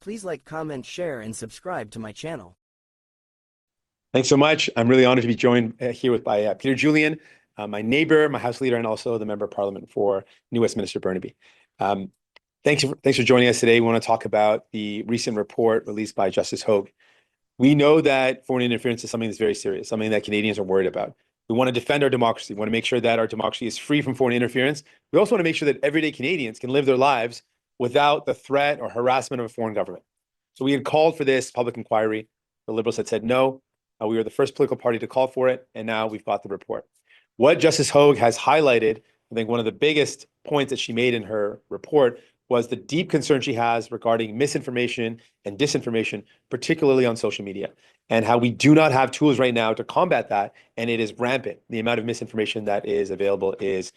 Please like, comment, share, and subscribe to my channel. Thanks so much. I'm really honored to be joined here by Peter Julian, my neighbor, my House Leader, and also the Member of Parliament for New Westminster Burnaby. Um, thanks for joining us today. We want to talk about the recent report released by Justice Hogue. We know that foreign interference is something that's very serious, something that Canadians are worried about. We want to defend our democracy. We want to make sure that our democracy is free from foreign interference. We also want to make sure that everyday Canadians can live their lives without the threat or harassment of a foreign government. So we had called for this public inquiry. The Liberals had said no. We were the first political party to call for it, and now we've got the report. What Justice Hogue has highlighted, I think one of the biggest points that she made in her report was the deep concern she has regarding misinformation and disinformation, particularly on social media, and how we do not have tools right now to combat that, and it is rampant. The amount of misinformation that is available is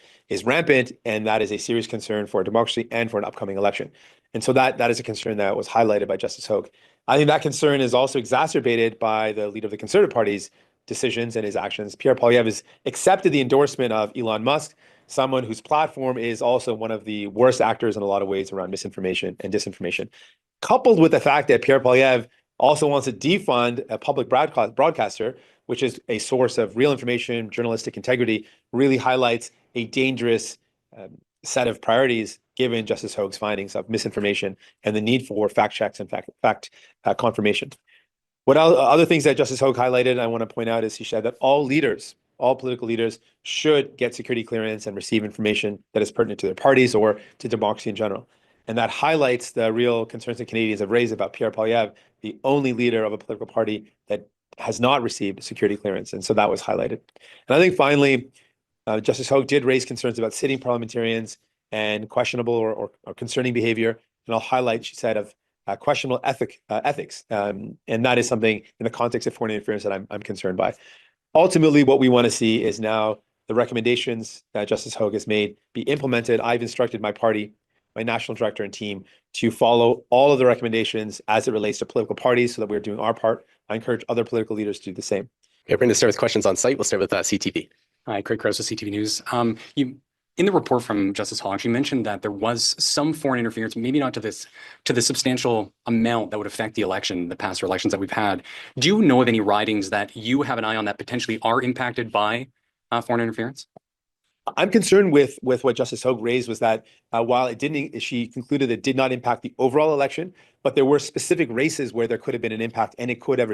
rampant, and that is a serious concern for democracy and for an upcoming election. And so that is a concern that was highlighted by Justice Hogue. I think that concern is also exacerbated by the leader of the Conservative Party's decisions and his actions. Pierre Poilievre has accepted the endorsement of Elon Musk, someone whose platform is also one of the worst actors in a lot of ways around misinformation and disinformation. Coupled with the fact that Pierre Poilievre also wants to defund a public broadcaster, which is a source of real information, journalistic integrity, really highlights a dangerous set of priorities given Justice Hogue's findings of misinformation and the need for fact checks and fact confirmation. What other things that Justice Hogue highlighted, I want to point out, is he said that all political leaders should get security clearance and receive information that is pertinent to their parties or to democracy in general. And that highlights the real concerns that Canadians have raised about Pierre Poilievre, the only leader of a political party that has not received security clearance. And so that was highlighted. And I think finally, Justice Hogue did raise concerns about sitting parliamentarians and questionable or concerning behavior. And I'll highlight, she said, of questionable ethics. And that is something in the context of foreign interference that I'm concerned by. Ultimately, what we want to see is now the recommendations that Justice Hogue has made be implemented. I've instructed my party, my national director and team to follow all of the recommendations as it relates to political parties so that we're doing our part. I encourage other political leaders to do the same. Okay, we're going to start with questions on site. We'll start with CTV. Hi, Craig Krause with CTV News. In the report from Justice Hogue, you mentioned that there was some foreign interference, maybe not to the substantial amount that would affect the election, the past elections that we've had. Do you know of any ridings that you have an eye on that potentially are impacted by foreign interference? I'm concerned with what Justice Hogue raised was that while it didn't, she concluded it did not impact the overall election, but there were specific races where there could have been an impact and it could have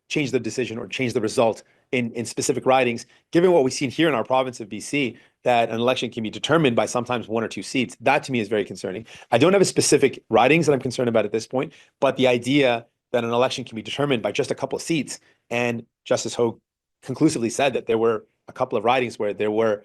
changed the decision or changed the result in specific ridings. Given what we've seen here in our province of BC, that an election can be determined by sometimes one or two seats, that to me is very concerning. I don't have a specific ridings that I'm concerned about at this point, but the idea that an election can be determined by just a couple of seats, and Justice Hogue conclusively said that there were a couple of ridings where there was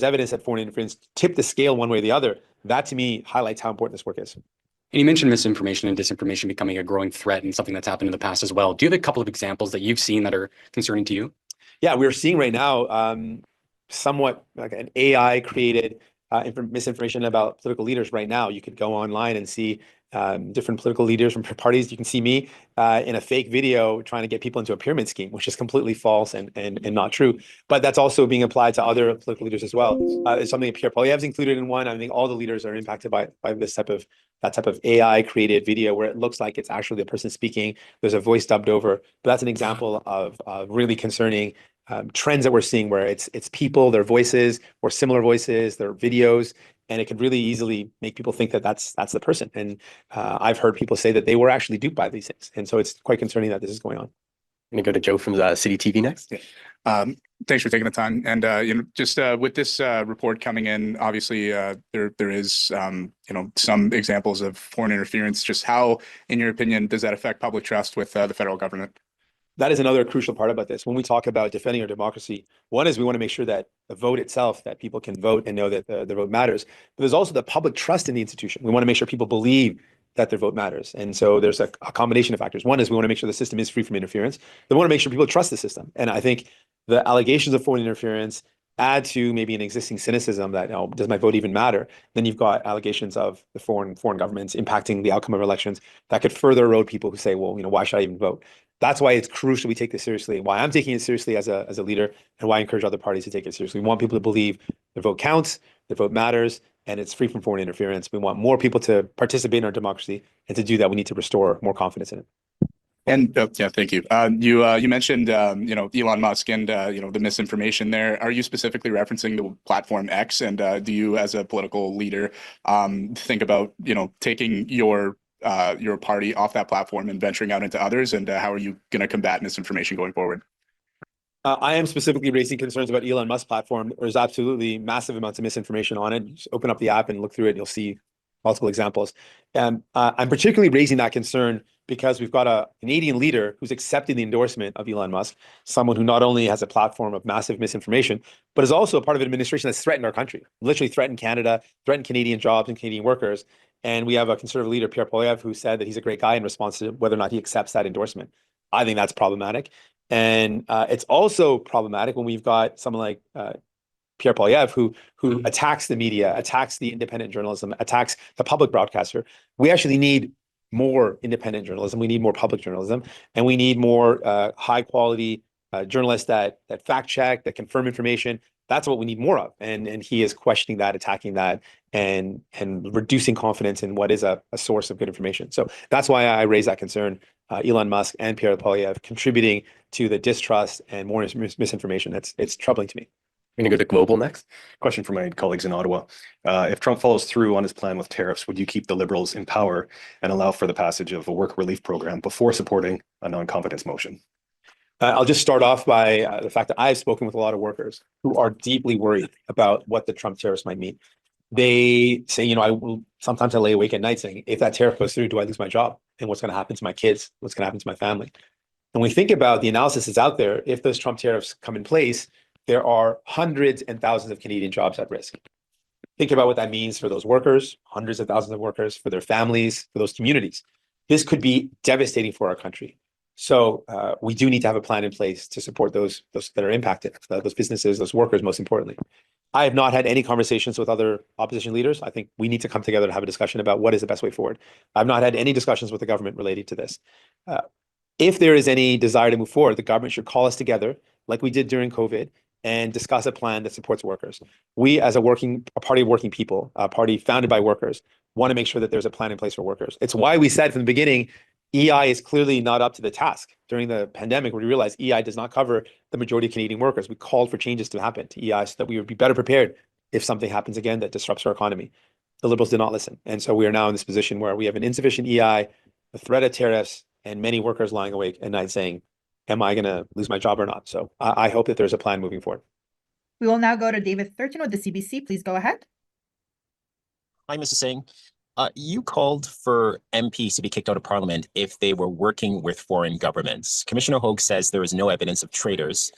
evidence that foreign interference tipped the scale one way or the other. That to me highlights how important this work is. And you mentioned misinformation and disinformation becoming a growing threat and something that's happened in the past as well. Do you have a couple of examples that you've seen that are concerning to you? Yeah, we're seeing right now somewhat like an AI created misinformation about political leaders right now. You could go online and see different political leaders from parties. You can see me in a fake video trying to get people into a pyramid scheme, which is completely false and not true. But that's also being applied to other political leaders as well. It's something that Pierre Poilievre's included in one. I think all the leaders are impacted by that type of AI created video where it looks like it's actually the person speaking. There's a voice dubbed over. But that's an example of really concerning trends that we're seeing where it's people, their voices or similar voices, their videos, and it could really easily make people think that that's the person. And I've heard people say that they were actually duped by these things. And so it's quite concerning that this is going on. I'm going to go to Joe from the City TV next. Yeah. Thanks for taking the time. And just with this report coming in, obviously there is some examples of foreign interference. Just how, in your opinion, does that affect public trust with the federal government? That is another crucial part about this. When we talk about defending our democracy, one is we want to make sure that the vote itself, that people can vote and know that their vote matters. But there's also the public trust in the institution. We want to make sure people believe that their vote matters. And so there's a combination of factors. One is we want to make sure the system is free from interference. Then we want to make sure people trust the system. And I think the allegations of foreign interference add to maybe an existing cynicism that, does my vote even matter? Then you've got allegations of the foreign governments impacting the outcome of elections that could further erode people who say, well, why should I even vote? That's why it's crucial we take this seriously, why I'm taking it seriously as a leader, and why I encourage other parties to take it seriously. We want people to believe their vote counts, their vote matters, and it's free from foreign interference. We want more people to participate in our democracy, and to do that, we need to restore more confidence in it. And yeah, thank you. You mentioned Elon Musk and the misinformation there. Are you specifically referencing the platform X? And do you, as a political leader, think about taking your party off that platform and venturing out into others? And how are you going to combat misinformation going forward? I am specifically raising concerns about Elon Musk's platform. There's absolutely massive amounts of misinformation on it. Just open up the app and look through it, and you'll see multiple examples. I'm particularly raising that concern because we've got a Canadian leader who's accepted the endorsement of Elon Musk, someone who not only has a platform of massive misinformation, but is also a part of an administration that's threatened our country, literally threatened Canada, threatened Canadian jobs and Canadian workers. And we have a conservative leader, Pierre Poilievre, who said that he's a great guy in response to whether or not he accepts that endorsement. I think that's problematic. And it's also problematic when we've got someone like Pierre Poilievre, who attacks the media, attacks the independent journalism, attacks the public broadcaster. We actually need more independent journalism. We need more public journalism, and we need more high quality journalists that fact check, that confirm information. That's what we need more of. And he is questioning that, attacking that, and reducing confidence in what is a source of good information. So that's why I raise that concern. Elon Musk and Pierre Poilievre contributing to the distrust and more misinformation. It's troubling to me. We're going to go to global next. Question for my colleagues in Ottawa. If Trump follows through on his plan with tariffs, would you keep the Liberals in power and allow for the passage of a work relief program before supporting a non-confidence motion? I'll just start off by the fact that I've spoken with a lot of workers who are deeply worried about what the Trump tariffs might mean. They say, sometimes I lay awake at night saying, if that tariff goes through, do I lose my job? And what's going to happen to my kids? What's going to happen to my family? And when we think about the analysis that's out there, if those Trump tariffs come in place, there are hundreds and thousands of Canadian jobs at risk. Think about what that means for those workers, hundreds of thousands of workers, for their families, for those communities. This could be devastating for our country. So we do need to have a plan in place to support those that are impacted, those businesses, those workers, most importantly. I have not had any conversations with other opposition leaders. I think we need to come together to have a discussion about what is the best way forward. I've not had any discussions with the government related to this. If there is any desire to move forward, the government should call us together, like we did during COVID, and discuss a plan that supports workers. We, as a party of working people, a party founded by workers, want to make sure that there's a plan in place for workers. It's why we said from the beginning, EI is clearly not up to the task. During the pandemic, we realized EI does not cover the majority of Canadian workers. We called for changes to happen to EI so that we would be better prepared if something happens again that disrupts our economy. The Liberals did not listen. And so we are now in this position where we have an insufficient EI, a threat of tariffs, and many workers lying awake at night saying, am I going to lose my job or not? So I hope that there's a plan moving forward. We will now go to David Thurton with the CBC. Please go ahead. Hi, Mr. Singh. You called for MPs to be kicked out of Parliament if they were working with foreign governments. Commissioner Hogue says there is no evidence of traitors.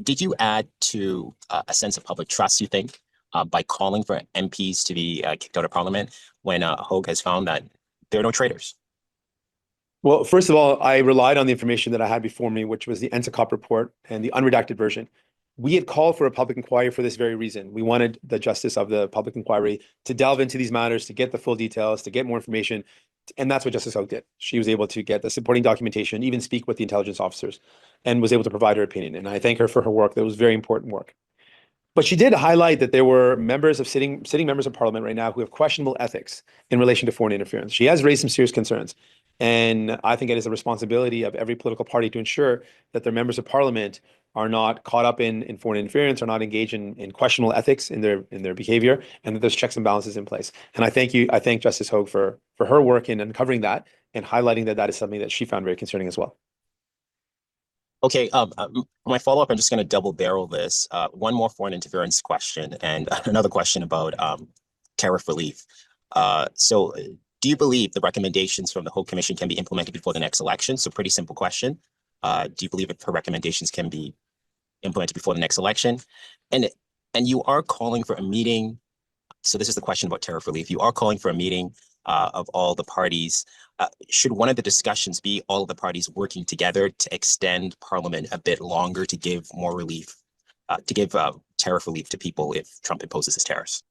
Did you add to a sense of public trust, you think, by calling for MPs to be kicked out of Parliament when Hogue has found that there are no traitors? Well, first of all, I relied on the information that I had before me, which was the NSICOP report and the unredacted version. We had called for a public inquiry for this very reason. We wanted the justice of the public inquiry to delve into these matters, to get the full details, to get more information. And that's what Justice Hogue did. She was able to get the supporting documentation, even speak with the intelligence officers, and was able to provide her opinion. And I thank her for her work. That was very important work. But she did highlight that there were members of sitting members of Parliament right now who have questionable ethics in relation to foreign interference. She has raised some serious concerns. And I think it is a responsibility of every political party to ensure that their members of Parliament are not caught up in foreign interference, are not engaged in questionable ethics in their behavior, and that there's checks and balances in place. And I thank Justice Hogue for her work in uncovering that and highlighting that is something that she found very concerning as well. Okay, my follow-up, I'm just going to double barrel this. One more foreign interference question and another question about tariff relief. So do you believe the recommendations from the Hogue Commission can be implemented before the next election? So pretty simple question. Do you believe that her recommendations can be implemented before the next election? And you are calling for a meeting. So this is the question about tariff relief. You are calling for a meeting of all the parties. Should one of the discussions be all of the parties working together to extend Parliament a bit longer to give more relief, to give tariff relief to people if Trump imposes his tariffs?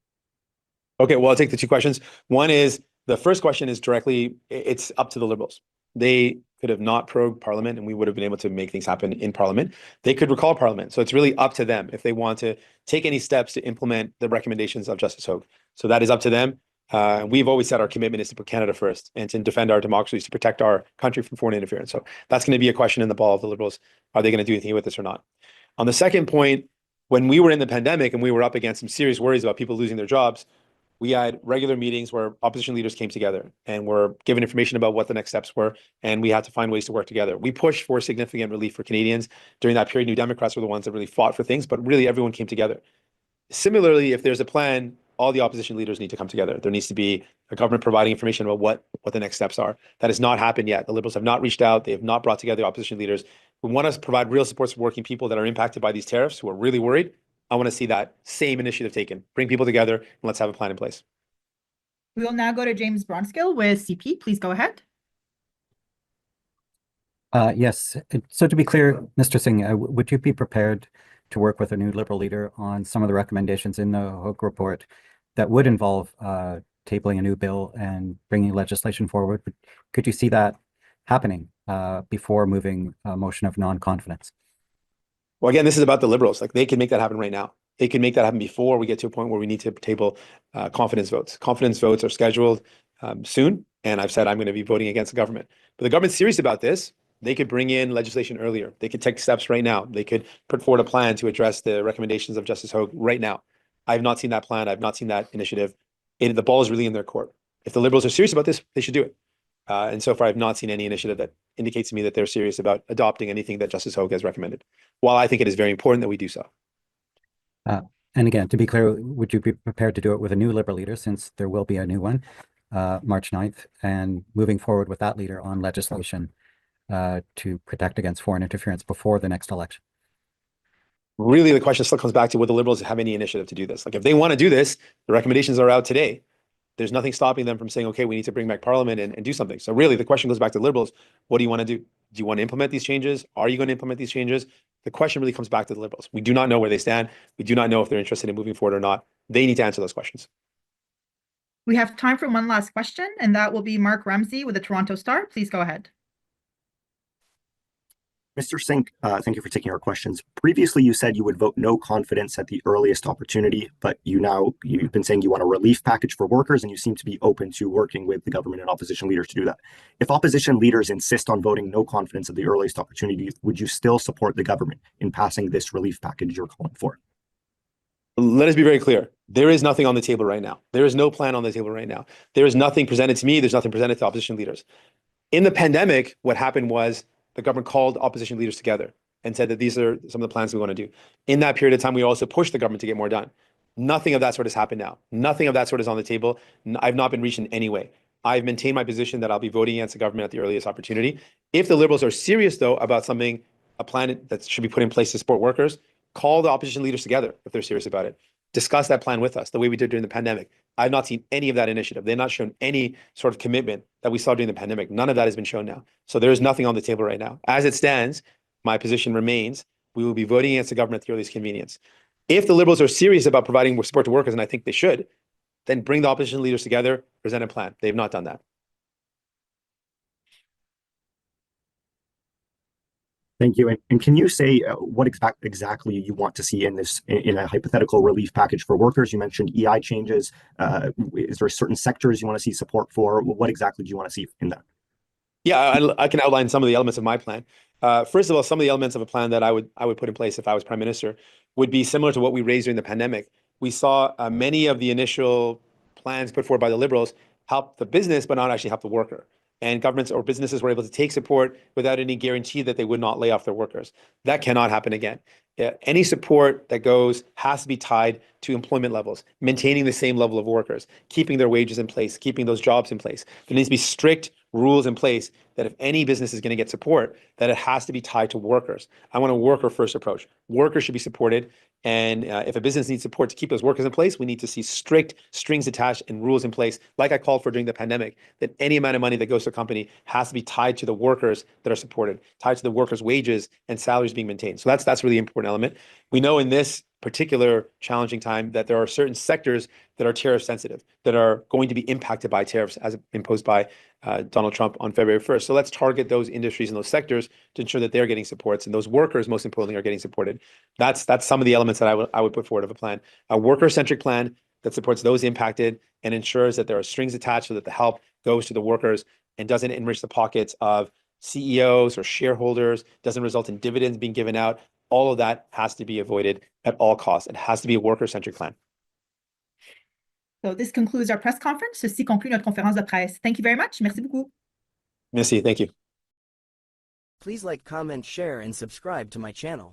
Okay, well, I'll take the two questions. One is, the first question is directly, it's up to the Liberals. They could have not prorogued Parliament and we would have been able to make things happen in Parliament. They could recall Parliament. So it's really up to them if they want to take any steps to implement the recommendations of Justice Hogue. So that is up to them. We've always said our commitment is to put Canada first and to defend our democracies, to protect our country from foreign interference. So that's going to be a question in the ball of the Liberals. Are they going to do anything with this or not? On the second point, when we were in the pandemic and we were up against some serious worries about people losing their jobs, we had regular meetings where opposition leaders came together and were given information about what the next steps were, and we had to find ways to work together. We pushed for significant relief for Canadians. During that period, New Democrats were the ones that really fought for things, but really everyone came together. Similarly, if there's a plan, all the opposition leaders need to come together. There needs to be a government providing information about what the next steps are. That has not happened yet. The Liberals have not reached out. They have not brought together opposition leaders. We want to provide real supports for working people that are impacted by these tariffs, who are really worried. I want to see that same initiative taken. Bring people together and let's have a plan in place. We will now go to James Bronskill with CP. Please go ahead. Yes. So to be clear, Mr. Singh, would you be prepared to work with a new Liberal leader on some of the recommendations in the Hogue report that would involve tabling a new bill and bringing legislation forward? Could you see that happening before moving a motion of non-confidence? Well, again, this is about the Liberals. Like, they can make that happen right now. They can make that happen before we get to a point where we need to table confidence votes. Confidence votes are scheduled soon, and I've said I'm going to be voting against the government. But the government's serious about this. They could bring in legislation earlier. They could take steps right now. They could put forward a plan to address the recommendations of Justice Hogue right now. I have not seen that plan. I've not seen that initiative. The ball is really in their court. If the Liberals are serious about this, they should do it. And so far, I've not seen any initiative that indicates to me that they're serious about adopting anything that Justice Hogue has recommended, while I think it is very important that we do so. And again, to be clear, would you be prepared to do it with a new Liberal leader, since there will be a new one, March 9th, and moving forward with that leader on legislation to protect against foreign interference before the next election? Really, the question still comes back to, would the Liberals have any initiative to do this? Like, if they want to do this, the recommendations are out today. There's nothing stopping them from saying, okay, we need to bring back Parliament and do something. So really, the question goes back to the Liberals. What do you want to do? Do you want to implement these changes? Are you going to implement these changes? The question really comes back to the Liberals. We do not know where they stand. We do not know if they're interested in moving forward or not. They need to answer those questions. We have time for one last question, and that will be Mark Ramsey with the Toronto Star. Please go ahead. Mr. Singh, thank you for taking our questions. Previously, you said you would vote no confidence at the earliest opportunity, but you've been saying you want a relief package for workers, and you seem to be open to working with the government and opposition leaders to do that. If opposition leaders insist on voting no confidence at the earliest opportunity, would you still support the government in passing this relief package you're calling for? Let us be very clear. There is nothing on the table right now. There is no plan on the table right now. There is nothing presented to me. There's nothing presented to opposition leaders. In the pandemic, what happened was the government called opposition leaders together and said that these are some of the plans we want to do. In that period of time, we also pushed the government to get more done. Nothing of that sort has happened now. Nothing of that sort is on the table. I've not been reached in any way. I've maintained my position that I'll be voting against the government at the earliest opportunity. If the Liberals are serious, though, about something, a plan that should be put in place to support workers, call the opposition leaders together if they're serious about it. Discuss that plan with us, the way we did during the pandemic. I've not seen any of that initiative. They've not shown any sort of commitment that we saw during the pandemic. None of that has been shown now. So there is nothing on the table right now. As it stands, my position remains, we will be voting against the government at the earliest convenience. If the Liberals are serious about providing support to workers, and I think they should, then bring the opposition leaders together, present a plan. They've not done that. Thank you. And can you say what exactly you want to see in this, in a hypothetical relief package for workers? You mentioned EI changes. Is there certain sectors you want to see support for? What exactly do you want to see in that? Yeah, I can outline some of the elements of my plan. First of all, some of the elements of a plan that I would put in place if I was Prime Minister would be similar to what we raised during the pandemic. We saw many of the initial plans put forward by the Liberals help the business, but not actually help the worker. And governments or businesses were able to take support without any guarantee that they would not lay off their workers. That cannot happen again. Any support that goes has to be tied to employment levels, maintaining the same level of workers, keeping their wages in place, keeping those jobs in place. There needs to be strict rules in place that if any business is going to get support, that it has to be tied to workers. I want a worker-first approach. Workers should be supported. And if a business needs support to keep those workers in place, we need to see strict strings attached and rules in place, like I called for during the pandemic, that any amount of money that goes to a company has to be tied to the workers that are supported, tied to the workers' wages and salaries being maintained. So that's really important element. We know in this particular challenging time that there are certain sectors that are tariff sensitive, that are going to be impacted by tariffs as imposed by Donald Trump on February 1st. So let's target those industries and those sectors to ensure that they're getting supports, and those workers, most importantly, are getting supported. That's some of the elements that I would put forward of a plan. A worker-centric plan, that supports those impacted and ensures that there are strings attached so that the help goes to the workers and doesn't enrich the pockets of CEOs or shareholders, doesn't result in dividends being given out. All of that has to be avoided at all costs. It has to be a worker-centric plan. So this concludes our press conference. Ceci conclut notre conférence de presse. Thank you very much. Merci beaucoup. Merci, thank you. Please like, comment, share, and subscribe to my channel.